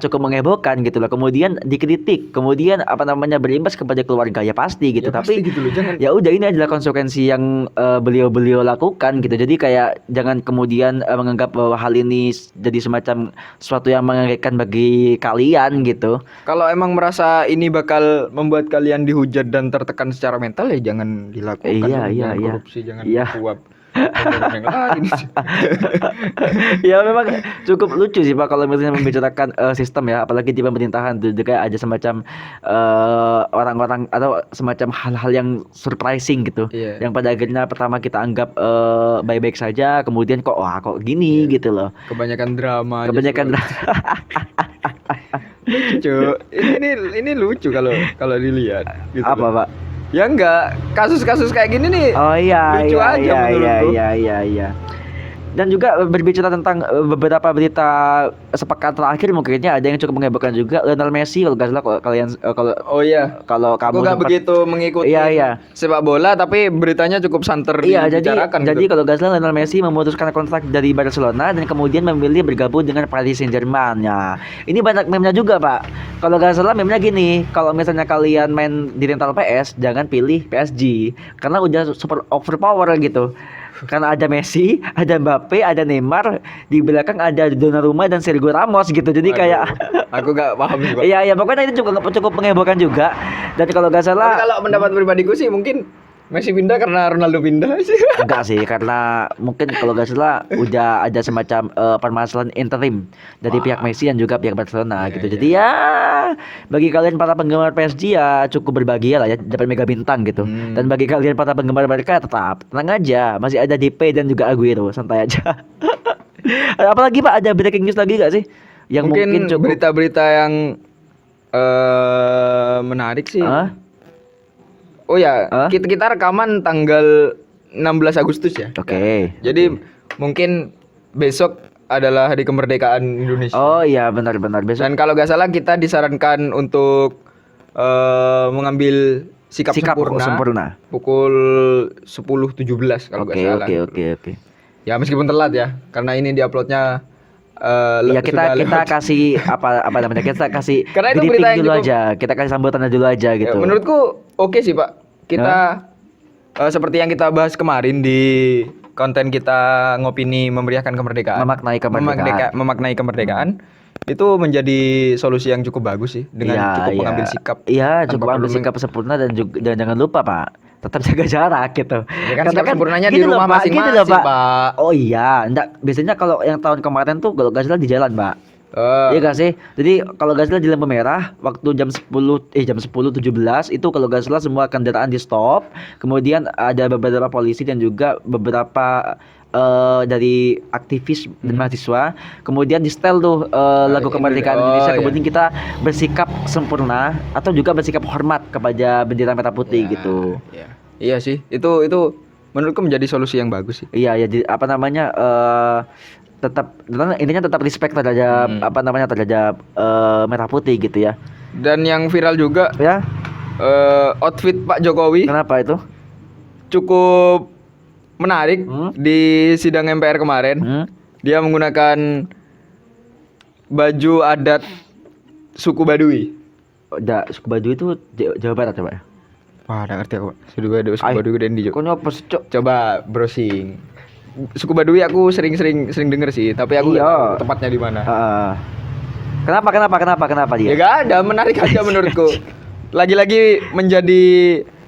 cukup menghebohkan gitu loh. Kemudian dikritik, kemudian berimbas kepada keluarga ya pasti gitu. Ya, Tapi pasti gitu loh, jangan. ya udah ini adalah konsekuensi yang beliau lakukan gitu. Jadi kayak jangan kemudian menganggap bahwa hal ini jadi semacam sesuatu yang mengagetkan bagi kalian gitu. Kalau emang merasa ini bakal membuat kalian dihujat dan tertekan secara mental ya jangan dilakukan. Iya. Jangan korupsi, jangan Iya. suap. Jangan yang lain. Ya memang cukup lucu sih Pak kalau misalnya membicarakan sistem ya, apalagi di pemerintahan itu juga ada semacam orang-orang atau semacam hal-hal yang surprising gitu. Iya. Yang pada akhirnya pertama kita anggap baik-baik saja, kemudian kok gini gitu loh. Kebanyakan drama. Kebanyakan Lucu. Ini lucu kalau dilihat gitu. apa Pak? Ya enggak, kasus-kasus kayak gini nih. Oh iya, lucu aja menurutku. Iya. Dan juga berbicara tentang beberapa berita sepekan terakhir mungkinnya ada yang cukup menghebohkan juga. Lionel Messi kalau nggak salah Oh iya. kalau kamu Aku nggak sempat- begitu mengikuti Iya. sepak bola, tapi beritanya cukup santer Iya, dibicarakan jadi gitu. kalau nggak salah Lionel Messi memutuskan kontrak dari Barcelona dan kemudian memilih bergabung dengan Paris Saint-Germain. Ya, ini banyak meme-nya juga, Pak. Kalau nggak salah meme-nya gini, kalau misalnya kalian main di rental PS, jangan pilih PSG karena udah super overpower gitu. Karena ada Messi, ada Mbappe, ada Neymar, di belakang ada Donnarumma dan Sergio Ramos gitu. Jadi Waduh, kayak aku nggak paham sih, Pak. iya pokoknya itu cukup menghebohkan juga. Dan kalau nggak Tapi salah kalau pendapat pribadiku sih mungkin Messi pindah karena Ronaldo pindah sih. enggak sih, karena mungkin kalau nggak salah udah ada semacam permasalahan interim dari pihak Messi dan juga pihak Barcelona gitu. Jadi ya bagi kalian para penggemar PSG ya cukup berbahagia lah ya dapat mega bintang gitu. Dan bagi kalian para penggemar mereka tetap tenang aja, masih ada DP dan juga Aguero, santai aja. Apalagi Pak, ada breaking news lagi nggak sih? Yang mungkin cukup berita-berita yang menarik sih. Hah? Oh ya, Hah? kita rekaman tanggal 16 Agustus ya. Oke. Jadi mungkin besok adalah hari kemerdekaan Indonesia. Oh iya benar-benar besok. Dan kalau nggak salah kita disarankan untuk mengambil sikap sempurna pukul 10.17 kalau nggak salah. Oke. Ya meskipun telat ya, karena ini diuploadnya ya kita kasih apa namanya, kita kasih karena itu briefing berita yang dulu cukup, aja, kita kasih sambutannya dulu aja gitu. Menurutku oke sih Pak, kita seperti yang kita bahas kemarin di konten kita ngopini memeriahkan kemerdekaan, memaknai kemerdekaan. Itu menjadi solusi yang cukup bagus sih, dengan cukup mengambil sikap. Iya, cukup ambil sikap sempurna dan jangan lupa Pak, tetap jaga jarak gitu. Ya kan sikap sempurnanya di rumah masing-masing Pak. Oh iya, enggak, biasanya kalau yang tahun kemarin tuh kalau gak salah di jalan Pak. Iya gak sih? Jadi kalau gak salah di lampu merah waktu jam 10:17 itu kalau gak salah semua kendaraan di stop. Kemudian ada beberapa polisi dan juga beberapa dari aktivis dan mahasiswa. Kemudian di setel tuh lagu kemerdekaan Indonesia. Kemudian kita bersikap sempurna atau juga bersikap hormat kepada bendera merah putih gitu. Iya sih, itu menurutku menjadi solusi yang bagus sih. Iya ya, apa namanya, tetap intinya tetap respect terhadap terhadap merah putih gitu ya. Dan yang viral juga ya, outfit Pak Jokowi. Kenapa itu? Cukup menarik di sidang MPR kemarin. Dia menggunakan baju adat suku Baduy. Suku Baduy itu Jawa Barat coba ya? Wah, enggak ngerti aku, Pak. Suku Baduy gede di Jogja. Coba browsing. Suku Baduy aku sering denger sih, tapi aku nggak tahu tepatnya di mana. Kenapa dia? Ya gak ada, menarik aja menurutku. Lagi-lagi menjadi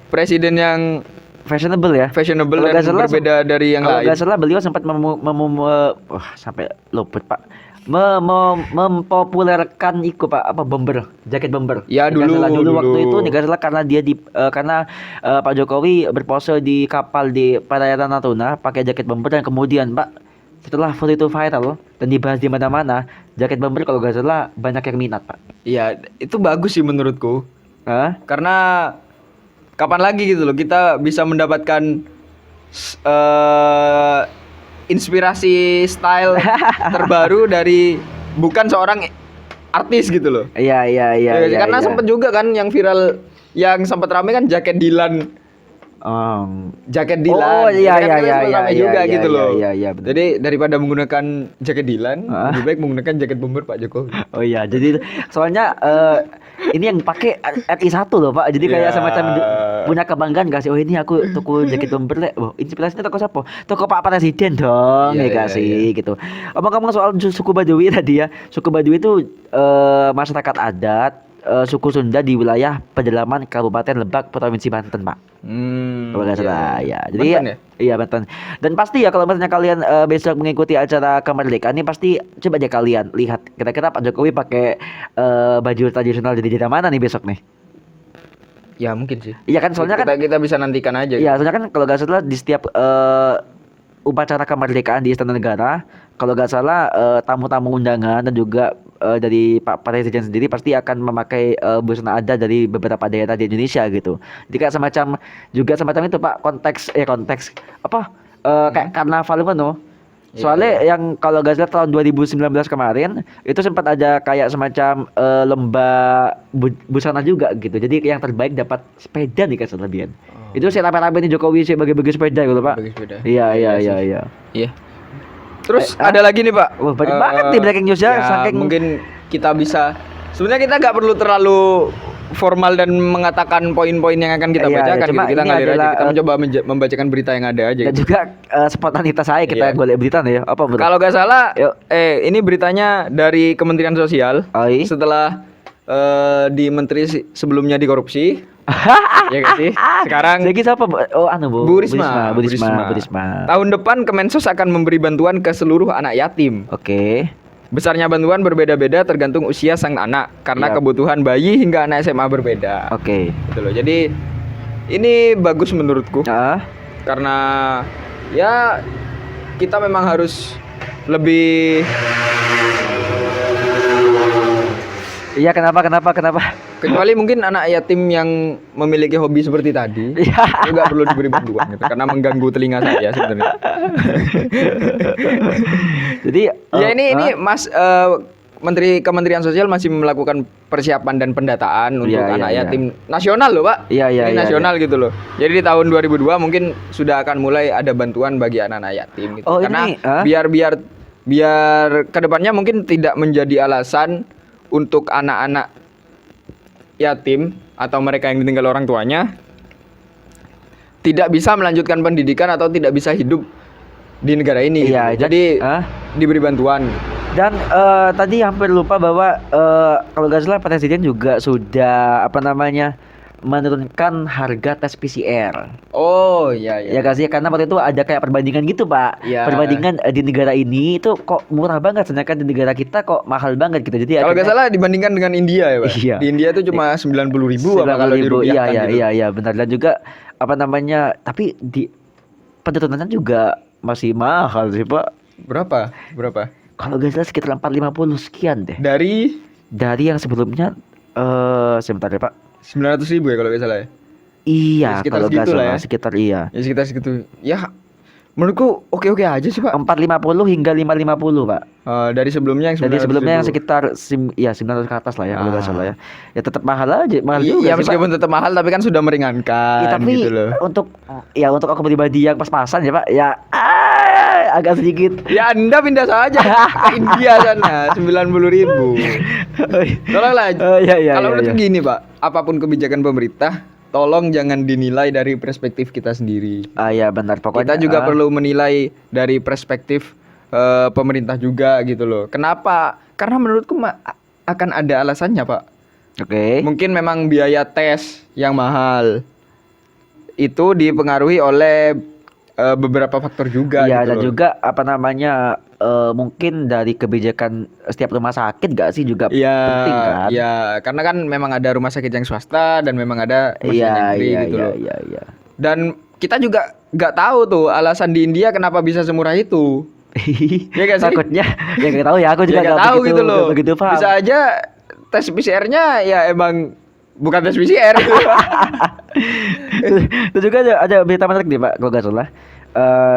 presiden yang fashionable dan berbeda dari yang lain. Kalau nggak salah beliau sempat sampai luput Pak, mempopulerkan bomber, jaket bomber. Ya dulu waktu itu nggak salah karena dia karena Pak Jokowi berpose di kapal di perairan Natuna pakai jaket bomber, dan kemudian Pak, setelah foto itu viral dan dibahas di mana-mana, jaket bomber kalau nggak salah banyak yang minat Pak. Iya, itu bagus sih menurutku. Karena kapan lagi gitu loh kita bisa mendapatkan inspirasi style terbaru dari bukan seorang artis gitu loh. Iya. Karena sempet juga kan yang viral, yang sempat rame kan jaket Dilan. Jaket Dilan. Gitu loh. Iya, betul. Jadi daripada menggunakan jaket Dilan, lebih baik menggunakan jaket bomber Pak Jokowi. Oh iya, jadi soalnya ini yang pakai RI1 loh Pak. Jadi kayak semacam punya kebanggaan kasih. Oh ini aku toko jaket bomber le. Oh, inspirasinya toko siapa? Toko Pak Presiden dong, gitu. Ngomong-ngomong soal suku Baduy tadi ya. Suku Baduy itu masyarakat adat suku Sunda di wilayah pedalaman Kabupaten Lebak, Provinsi Banten, Pak. Kalau nggak salah ya. Jadi Banten ya? Iya Banten. Dan pasti ya kalau misalnya kalian besok mengikuti acara kemerdekaan ini, pasti coba aja kalian lihat kira-kira Pak Jokowi pakai baju tradisional dari daerah mana nih besok nih. Ya mungkin sih. Iya kan, soalnya kita bisa nantikan aja. Iya, soalnya kan kalau nggak salah di setiap upacara kemerdekaan di Istana Negara, kalau nggak salah tamu-tamu undangan dan juga dari Pak Presiden sendiri pasti akan memakai busana adat dari beberapa daerah di Indonesia gitu. Jadi kayak semacam itu Pak, konteks kayak karnaval gitu. Soalnya yang kalau nggak salah tahun 2019 kemarin itu sempat ada kayak semacam lomba busana juga gitu. Jadi yang terbaik dapat sepeda nih kan selebihan. Itu si rame-rame nih Jokowi sih bagi-bagi sepeda gitu Pak. Iya. Terus ada lagi nih Pak. Wah, banyak banget nih breaking news ya. Saking mungkin kita bisa, sebenarnya kita nggak perlu terlalu formal dan mengatakan poin-poin yang akan kita bacakan gitu. Kita ngalir aja. Kita mencoba membacakan berita yang ada aja. Dan gitu. juga spontanitas saya kita golek berita nih ya. Apa betul? Kalau nggak salah, ini beritanya dari Kementerian Sosial. Setelah di menteri sebelumnya dikorupsi. Ya gak sih? Sekarang lagi siapa? Bu Risma. Tahun depan Kemensos akan memberi bantuan ke seluruh anak yatim. Oke. Besarnya bantuan berbeda-beda tergantung usia sang anak, karena kebutuhan bayi hingga anak SMA berbeda. Oke. Gitu loh. Jadi ini bagus menurutku. Karena ya kita memang harus lebih Iya, kenapa? Kecuali mungkin anak yatim yang memiliki hobi seperti tadi, Iya. itu nggak perlu diberi bantuan gitu, karena mengganggu telinga saya sebenarnya. Jadi Ya ini Mas Menteri Kementerian Sosial masih melakukan persiapan dan pendataan untuk Iya, anak iya, yatim nasional loh, Pak. Iya, iya, Ini iya, nasional gitu loh. Jadi di tahun 2002 mungkin sudah akan mulai ada bantuan bagi anak-anak yatim gitu. Oh, Karena ini, biar kedepannya mungkin tidak menjadi alasan untuk anak-anak yatim atau mereka yang ditinggal orang tuanya tidak bisa melanjutkan pendidikan atau tidak bisa hidup di negara ini. Iya, gitu. Jadi Hah? diberi bantuan. Dan tadi hampir lupa bahwa kalau nggak salah presiden juga sudah menurunkan harga tes PCR. Oh iya iya. Ya nggak sih, karena waktu itu ada kayak perbandingan gitu, Pak. Iya. Perbandingan di negara ini itu kok murah banget, sedangkan di negara kita kok mahal banget gitu. Jadi Kalau nggak akhirnya salah dibandingkan dengan India ya, Pak. Iya. Di India itu cuma 90.000 apa kalau 90.000. dirupiahkan Iya, gitu. iya, benar. Dan juga tapi di penurunannya juga masih mahal sih, Pak. Berapa? Kalau nggak salah sekitar 450 sekian deh. Dari Dari yang sebelumnya sebentar ya, Pak. 900.000 ya kalau nggak salah ya. Iya, Ya, sekitar kalau nggak segitu lah salah ya. sekitar iya. Ya sekitar segitu. Ya menurutku oke-oke aja sih, Pak. 450 hingga 550, Pak. Dari sebelumnya yang 900.000. Dari sebelumnya yang sekitar 900 ke atas lah ya, kalau nggak salah ya. Ya tetap mahal aja, mahal juga Iya, sih, Pak. meskipun tetap mahal tapi kan sudah meringankan Ya, tapi gitu loh. untuk aku pribadi yang pas-pasan ya, Pak, ya agak sedikit. Ya Anda pindah saja ke India sana 90.000. Tolonglah. Iya, Kalau iya, menurutku iya. gini, Pak, apapun kebijakan pemerintah, tolong jangan dinilai dari perspektif kita sendiri. Ya benar, pokoknya Kita juga perlu menilai dari perspektif pemerintah juga gitu loh. Kenapa? Karena menurutku akan ada alasannya, Pak. Oke. Mungkin memang biaya tes yang mahal itu dipengaruhi oleh beberapa faktor juga Iya, gitu dan loh. juga mungkin dari kebijakan setiap rumah sakit gak sih juga Iya, penting kan? iya, karena kan memang ada rumah sakit yang swasta dan memang ada rumah sakit Iya, yang negeri iya, gitu iya, loh. iya. Dan kita juga nggak tahu tuh alasan di India kenapa bisa semurah itu. Iya nggak sih? Takutnya ya nggak tahu ya, aku juga Ya nggak nggak tahu begitu, gitu loh. nggak begitu paham. Bisa aja tes PCR-nya ya emang bukan tes PCR gitu. Terus juga ada berita menarik nih, Pak, kalau nggak salah.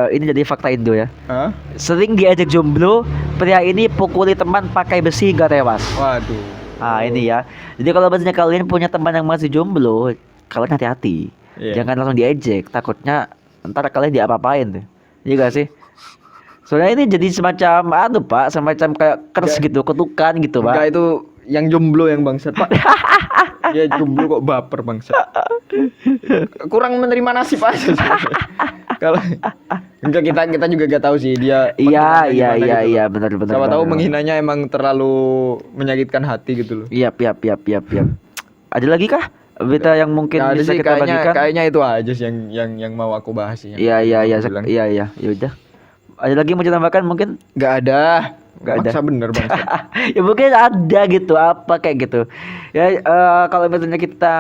Ini jadi fakta Indo ya. Hah? Sering diajak jomblo, pria ini pukuli teman pakai besi hingga tewas. Waduh. Ini ya. Jadi kalau misalnya kalian punya teman yang masih jomblo, kalian hati-hati. Iya. Jangan langsung diejek, takutnya ntar kalian diapa-apain tuh. Iya gak sih? Soalnya ini jadi semacam Pak, semacam kayak kers gitu, kutukan gitu, Pak. Enggak, itu yang jomblo yang bangsat, Pak. Ya jomblo kok baper bangsat. Kurang menerima nasib aja sih. Kalau enggak, kita juga gak tahu sih dia Iya, menghinanya gimana gitu loh. benar. Siapa tahu benar. menghinanya emang terlalu menyakitkan hati gitu loh. Iya. Ada lagi kah berita yang mungkin Nggak ada bisa sih, kita bagikan? kayaknya itu aja sih yang mau aku bahas sih. Iya. Yang aku bilang. Iya. Ya udah. Ada lagi mau ditambahkan mungkin? Nggak ada. Nggak ada. Maksa bener bang. Ya mungkin ada gitu, apa kayak gitu. Ya kalau misalnya kita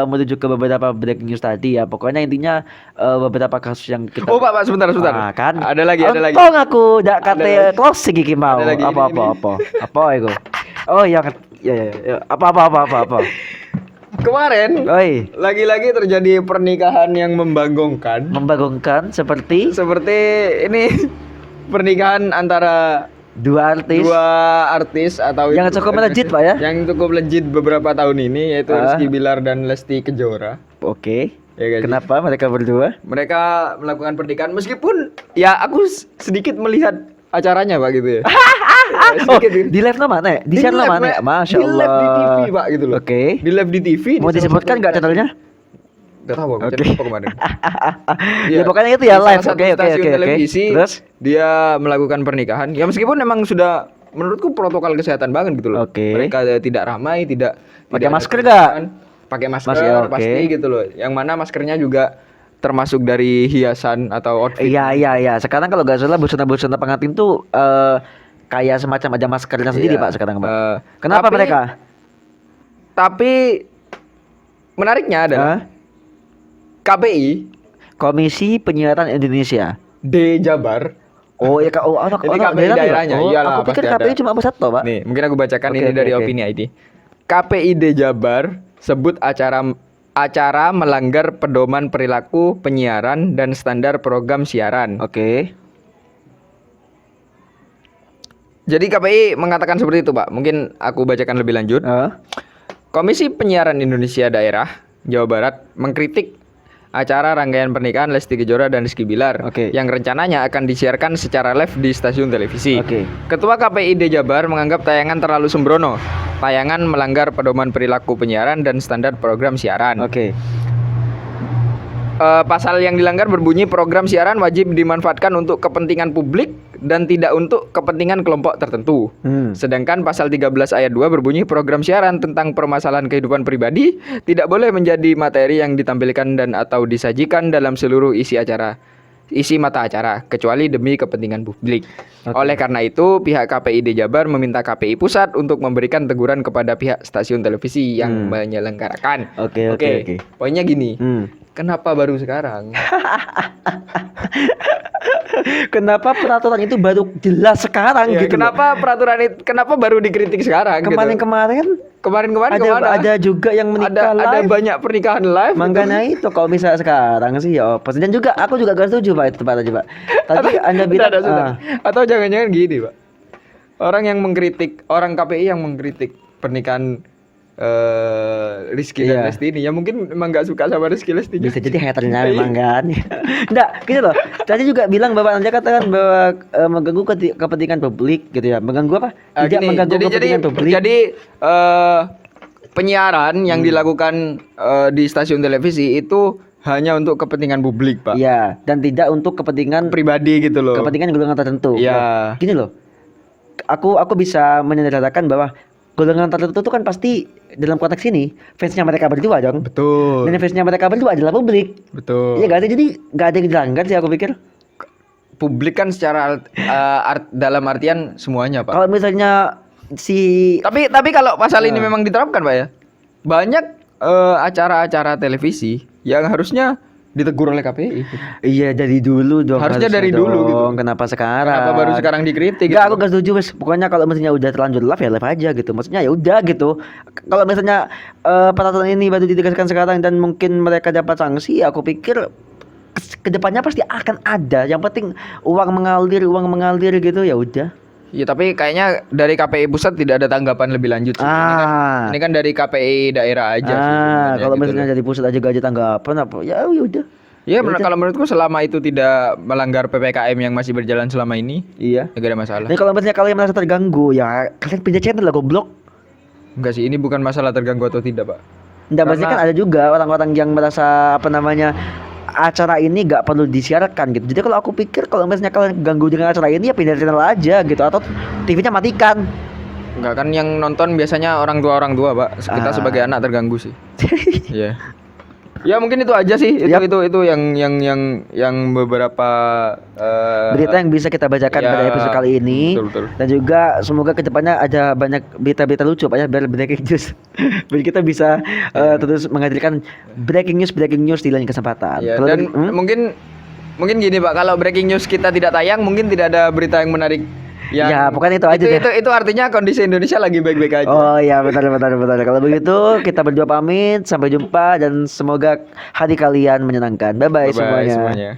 menuju ke beberapa breaking news tadi ya, pokoknya intinya beberapa kasus yang kita Oh Pak, sebentar. kan. Ada lagi. Untung aku dak Ada kate lagi. closing iki mau. Ada lagi, Apa itu? Oh ya, apa. Kemarin Oi, lagi-lagi terjadi pernikahan yang membagongkan. membagongkan seperti Seperti ini pernikahan antara dua artis dua artis atau yang cukup melejit, Pak ya. Yang cukup legit beberapa tahun ini, yaitu Ah. Rizky Bilar dan Lesti Kejora. Oke. Ya kan sih? Kenapa mereka berdua? Mereka melakukan pernikahan meskipun ya aku sedikit melihat acaranya Pak gitu ya. Sedikit gitu. Di live mana? Di channel live, mana? Pak. Masya Di live di Allah. TV Pak gitu loh. Oke. Di live di TV. Mau disebutkan nggak channelnya? Gak tahu aku Oke. channel apa kemarin. Ya pokoknya itu ya Di live. salah satu Oke. stasiun televisi, Terus? dia melakukan pernikahan. Ya meskipun memang sudah menurutku protokol kesehatan banget gitu loh. Oke. Mereka tidak ramai, tidak Pakai ada masker kerumunan. Pakai masker, Masker, oke. pasti gitu loh. Yang mana maskernya juga termasuk dari hiasan atau outfit. Iya. Sekarang kalau nggak salah busana-busana pengantin tuh kayak semacam ada maskernya sendiri, Iya. Pak, sekarang, Pak. Kenapa tapi- mereka? Tapi menariknya adalah Hah? KPI Komisi Penyiaran Indonesia. D Jabar Oh ya Kak, oh anak Ini KPI daerah daerahnya, oh, iyalah, aku pikir pasti ada. KPI cuma pusat toh, Pak. Nih, mungkin aku bacakan Oke, ini oke, dari oke. Opini ID. KPID Jabar sebut acara melanggar pedoman perilaku penyiaran dan standar program siaran. Oke. Jadi KPI mengatakan seperti itu, Pak. Mungkin aku bacakan lebih lanjut. Heeh. Komisi Penyiaran Indonesia Daerah Jawa Barat mengkritik acara rangkaian pernikahan Lesti Kejora dan Rizky Bilar Oke. yang rencananya akan disiarkan secara live di stasiun televisi. Oke. Ketua KPID Jabar menganggap tayangan terlalu sembrono. Tayangan melanggar pedoman perilaku penyiaran dan standar program siaran. Oke. Pasal yang dilanggar berbunyi program siaran wajib dimanfaatkan untuk kepentingan publik dan tidak untuk kepentingan kelompok tertentu. Sedangkan pasal 13 ayat 2 berbunyi program siaran tentang permasalahan kehidupan pribadi tidak boleh menjadi materi yang ditampilkan dan atau disajikan dalam seluruh isi mata acara kecuali demi kepentingan publik. Oke. Oleh karena itu, pihak KPID Jabar meminta KPI Pusat untuk memberikan teguran kepada pihak stasiun televisi yang menyelenggarakan. Oke. Poinnya gini. Hmm. Kenapa baru sekarang? Kenapa peraturan itu baru jelas sekarang Ya, gitu loh? kenapa baru dikritik sekarang? Kemarin-kemarin Kemarin-kemarin ada kemana? ada juga yang menikah ada live. banyak pernikahan live. Makanya itu kalau misalnya sekarang sih ya pasti, dan juga aku juga gak setuju Pak itu Pak tadi Pak. Tadi Anda bilang Atau jangan-jangan gini, Pak. Orang KPI yang mengkritik pernikahan Rizky dan Iya. Lesti ini ya mungkin memang gak suka sama Rizky Lesti. bisa jadi haternya memang kan. Enggak, gitu loh. Tadi juga bilang Bapak Anda katakan bahwa mengganggu kepentingan publik gitu ya. Mengganggu apa? Tidak Gini, mengganggu kepentingan publik. Jadi penyiaran yang dilakukan di stasiun televisi itu hanya untuk kepentingan publik, Pak. Iya, dan tidak untuk kepentingan Pribadi gitu loh. kepentingan golongan tertentu. Iya. Nah, gini loh. Aku bisa menyederhanakan bahwa golongan tertentu itu kan pasti dalam konteks ini fansnya mereka berdua dong. Betul. Dan fansnya mereka berdua adalah publik. Betul. Iya gak ada, jadi gak ada yang dilanggar sih aku pikir. Publik kan secara dalam artian semuanya, Pak. Kalau misalnya si Tapi kalau pasal ini memang diterapkan, Pak ya. Banyak acara-acara televisi yang harusnya ditegur oleh KPI. iya dari dulu dong. Harusnya dari dulu gitu. Kenapa sekarang? Kenapa baru sekarang dikritik? Enggak, gitu? aku gak setuju wes. Pokoknya kalau misalnya udah terlanjur live ya live aja gitu. Maksudnya ya udah gitu. Kalau misalnya peraturan ini baru ditegaskan sekarang dan mungkin mereka dapat sanksi, aku pikir kedepannya pasti akan ada. Yang penting uang mengalir gitu ya udah. Ya tapi kayaknya dari KPI pusat tidak ada tanggapan lebih lanjut sih. Ini kan dari KPI daerah aja sih sebenarnya Kalau gitu misalnya loh. dari pusat aja gak ada tanggapan apa ya udah. Ya kalau menurutku selama itu tidak melanggar PPKM yang masih berjalan selama ini, Iya. ya gak ada masalah. Dan kalau misalnya kalian merasa terganggu ya kalian pindah channel lah goblok. Enggak sih, ini bukan masalah terganggu atau tidak, Pak. Enggak, maksudnya kan ada juga orang-orang yang merasa acara ini gak perlu disiarkan gitu. Jadi kalau aku pikir kalau misalnya kalian ganggu dengan acara ini ya pindah channel aja gitu, atau TV-nya matikan. Enggak kan yang nonton biasanya orang tua, Pak. Kita sebagai anak terganggu sih. Iya. Ya mungkin itu aja sih. Itu Yap. itu yang beberapa Berita yang bisa kita bacakan ya, pada episode kali ini. betul. Dan juga semoga kedepannya ada banyak berita-berita lucu Pak ya, biar breaking news. Biar kita bisa terus menghadirkan breaking news di lain kesempatan. Ya, Kalau dan mungkin gini, Pak, kalau breaking news kita tidak tayang, mungkin tidak ada berita yang menarik. Ya, pokoknya itu aja deh. Itu artinya kondisi Indonesia lagi baik-baik aja. Oh iya, betul. Kalau begitu kita berdua pamit, sampai jumpa dan semoga hari kalian menyenangkan. Bye bye Bye-bye semuanya. semuanya.